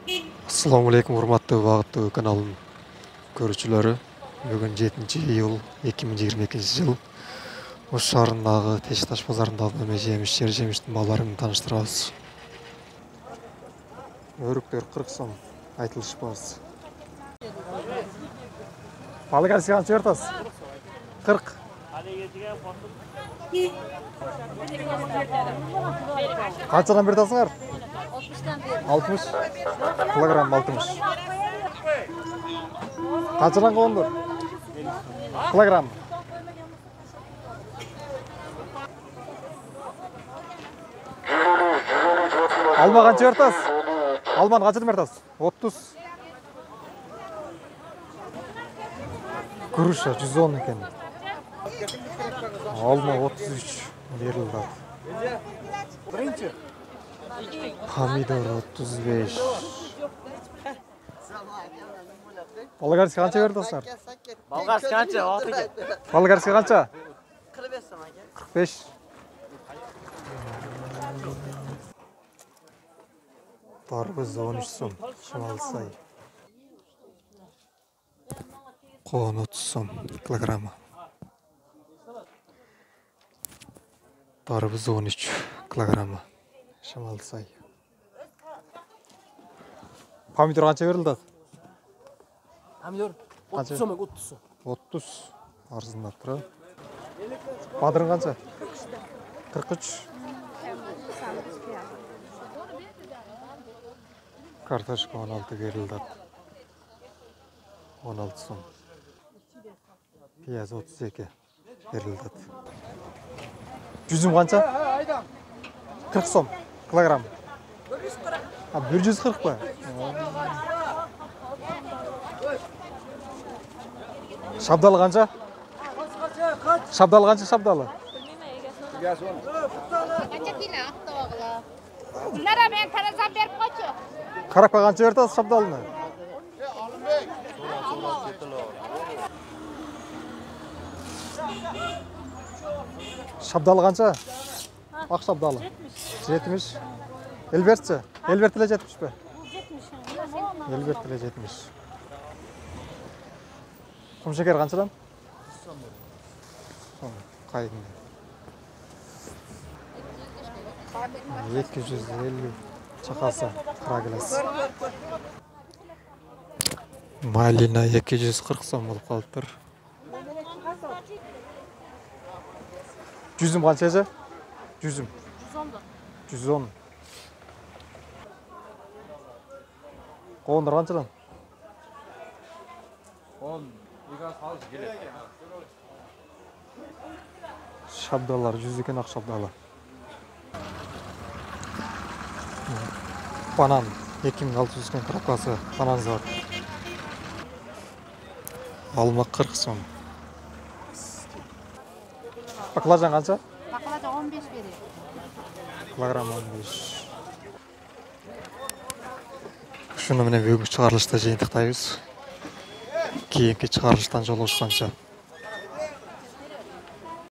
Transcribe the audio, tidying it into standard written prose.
Assalamu alaikum урматтуу багыттуу каналым көрүүчүлөрү. Бүгүн 7-iyul 2022-жыл. Ош шаарындагы Теш-Таш базарындагы жемиш жемиштин бааларын тааныштырабыз. Өрүктөр 40 сом айтылышпаз. Balık arası kança yırtas? 40. Kaçadan bir tasın 60 kilogram 60. Kaçadan kondur? Kilogram. Alma kança yırtas? Alman kaçadan yırtas? 30. Груша 110 eкен. Alma 33 verildi. Birinci. Pomidor 35. Bolgarski kança verdi dostlar? Bolgarski kança? 6 Bolgarski kança? 45 so'm aka. 45. Tarvuz 13 so'm. Şimalsay. Qo'n 30 so'm kilogrammi. Tarvuz 13 kilogrammi. Şimalsay. Pomidor qancha berildi? Pomidor 30 so'm, 30 so'm. 30 arzında turadi. Badırın qancha? 43. Kartoshka 16 berildi. 16 so'm. Piyaz 32 berildi. Жүзім қанша? 40 сом килограмм. 140 па? Шабдалы қанша? Шабдалы қанша шабдалы? Қанша кило ақтауғыла? Бұлара мен таразан беріп қойшы. Қараққа қанша ертасы шабдалыны? Şabdalı kança? Ak şabdalı. 70. Elbertçe. Elbert ile 70 be. 70. Elbert ile 70. Kum şeker kançadan? Kayın. 250 çakasa kragilas. Malina 240 som bolup kalıptır. Жүзім қанша? Жүзім. 110. Қоғындар қаншадан? 10. Егаз қалыш келеді. Шабдалар, 100 екен ақ шабдалы. Банан, 2600 екен крапкасы, банан бар. Алма 40 сом. Баклажан қанша? Баклажан 15 береді. Килограмм 15. Шуны менен бүгүнкү чыгарылышта жыйынтыктайбыз. Кийинки чыгарылыштан жолугушканча.